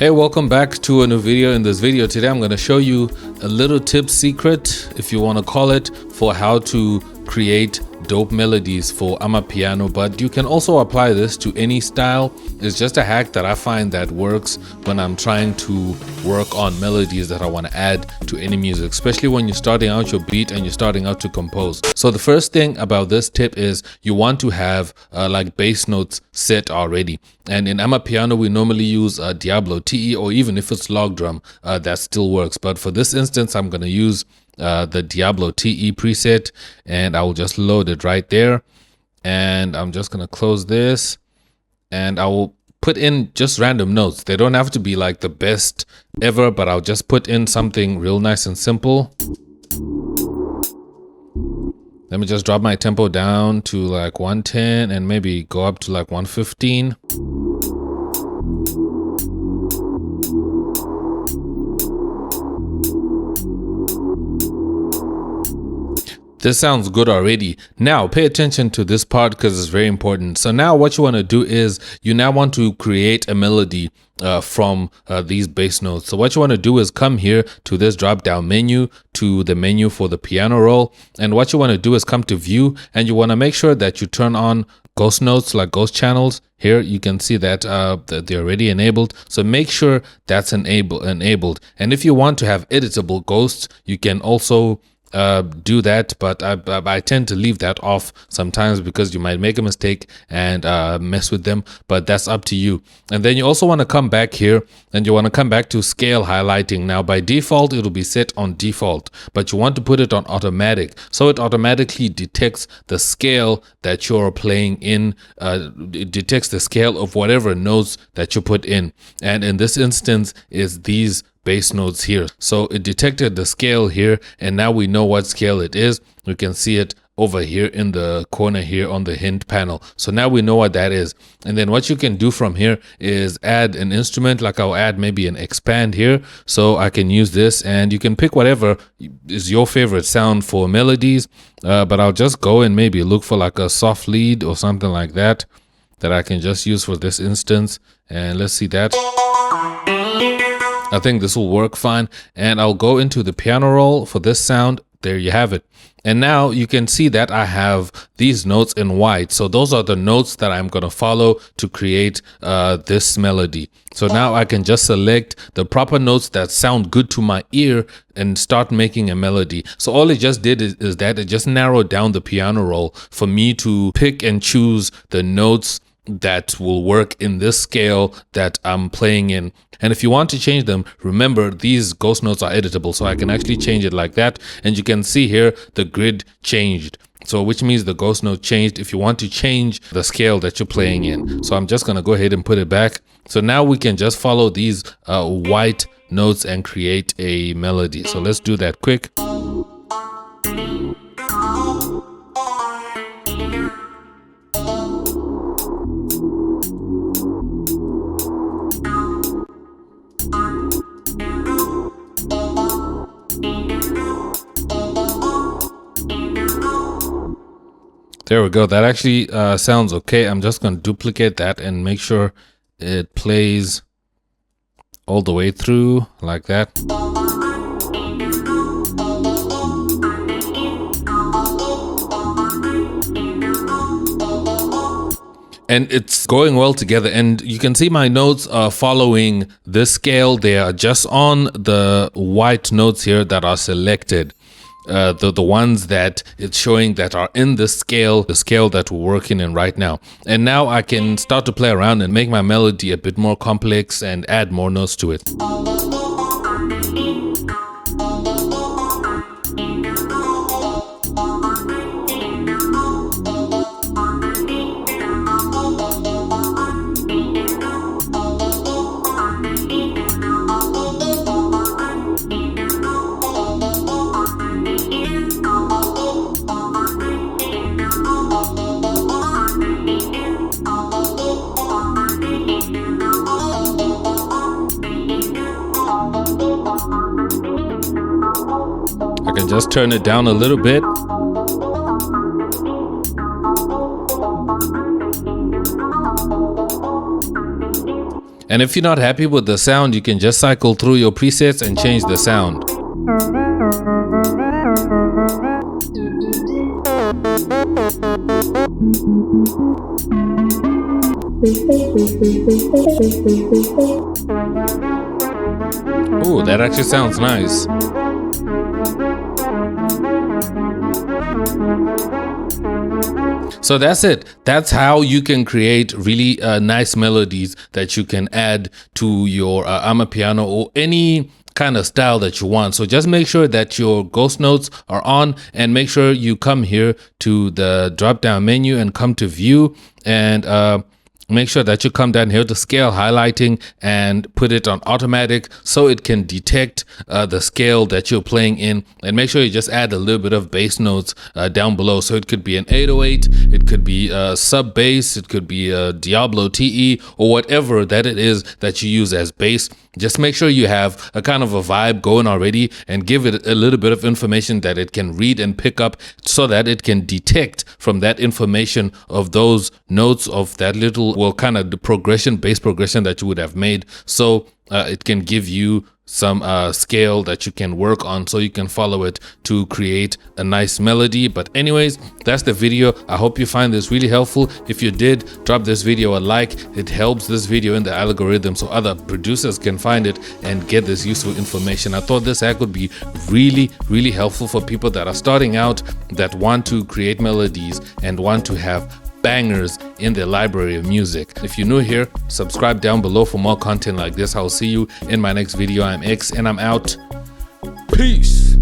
Hey, welcome back to a new video. In this video today, I'm going to show you a little tip secret, if you want to call it, for how to create dope melodies for Amapiano, but you can also apply this to any style. It's just a hack that I find that works when I'm trying to work on melodies that I want to add to any music, especially when you're starting out your beat and you're starting out to compose. So the first thing about this tip is you want to have like bass notes set already. And in Amapiano, we normally use Diablo TE, or even if it's log drum, that still works. But for this instance, I'm going to use the Diablo TE preset, and I will just load it right there. And I'm just going to close this, and I will put in just random notes. They don't have to be like the best ever, but I'll just put in something real nice and simple. Let me just drop my tempo down to like 110 and maybe go up to like 115. This sounds good already. Now pay attention to this part because it's very important. So now what you want to do is you now want to create a melody from these bass notes. So what you want to do is come here to this drop down menu, to the menu for the piano roll. And what you want to do is come to view, and you want to make sure that you turn on ghost notes, like ghost channels. Here you can see that they're already enabled. So make sure that's enabled. And if you want to have editable ghosts, you can also do that, but I tend to leave that off sometimes because you might make a mistake and mess with them, but that's up to you. And then you also want to come back here, and you want to come back to scale highlighting. Now by default it'll be set on default, but you want to put it on automatic, so it automatically detects the scale that you're playing in. It detects the scale of whatever notes that you put in, and in this instance is these bass notes here. So it detected the scale here, and now we know what scale it is. We can see it over here in the corner here on the hint panel. So now we know what that is. And then what you can do from here is add an instrument. Like I'll add maybe an expand here, so I can use this, and you can pick whatever is your favorite sound for melodies, but I'll just go and maybe look for like a soft lead or something like that I can just use for this instance. And let's see that. I think this will work fine, and I'll go into the piano roll for this sound. There you have it. And now you can see that I have these notes in white. So those are the notes that I'm going to follow to create this melody. So now I can just select the proper notes that sound good to my ear and start making a melody. So all it just did is that it just narrowed down the piano roll for me to pick and choose the notes that will work in this scale that I'm playing in. And if you want to change them, remember these ghost notes are editable, so I can actually change it like that, and you can see here the grid changed, so which means the ghost note changed if you want to change the scale that you're playing in. So I'm just going to go ahead and put it back. So now we can just follow these white notes and create a melody. So let's do that quick. There we go. That actually sounds okay. I'm just going to duplicate that and make sure it plays all the way through like that. And it's going well together, and you can see my notes are following this scale. They are just on the white notes here that are selected. The ones that it's showing that are in the scale that we're working in right now. And now I can start to play around and make my melody a bit more complex and add more notes to it. I can just turn it down a little bit. And if you're not happy with the sound, you can just cycle through your presets and change the sound. Oh, that actually sounds nice. So that's it. That's how you can create really nice melodies that you can add to your Amapiano or any kind of style that you want. So just make sure that your ghost notes are on, and make sure you come here to the drop down menu and come to view, and make sure that you come down here to scale highlighting and put it on automatic so it can detect the scale that you're playing in. And make sure you just add a little bit of bass notes down below. So it could be an 808, it could be a sub bass, it could be a Diablo TE, or whatever that it is that you use as bass. Just make sure you have a kind of a vibe going already, and give it a little bit of information that it can read and pick up, so that it can detect from that information of those notes of that little, well, kind of the progression, bass progression that you would have made. So it can give you some scale that you can work on, so you can follow it to create a nice melody. But anyways, that's the video. I hope you find this really helpful. If you did, drop this video a like. It helps this video in the algorithm so other producers can find it and get this useful information. I thought this hack would be really helpful for people that are starting out, that want to create melodies and want to have bangers in their library of music. If you're new here, subscribe down below for more content like this. I'll see you in my next video. I'm X, and I'm out. Peace.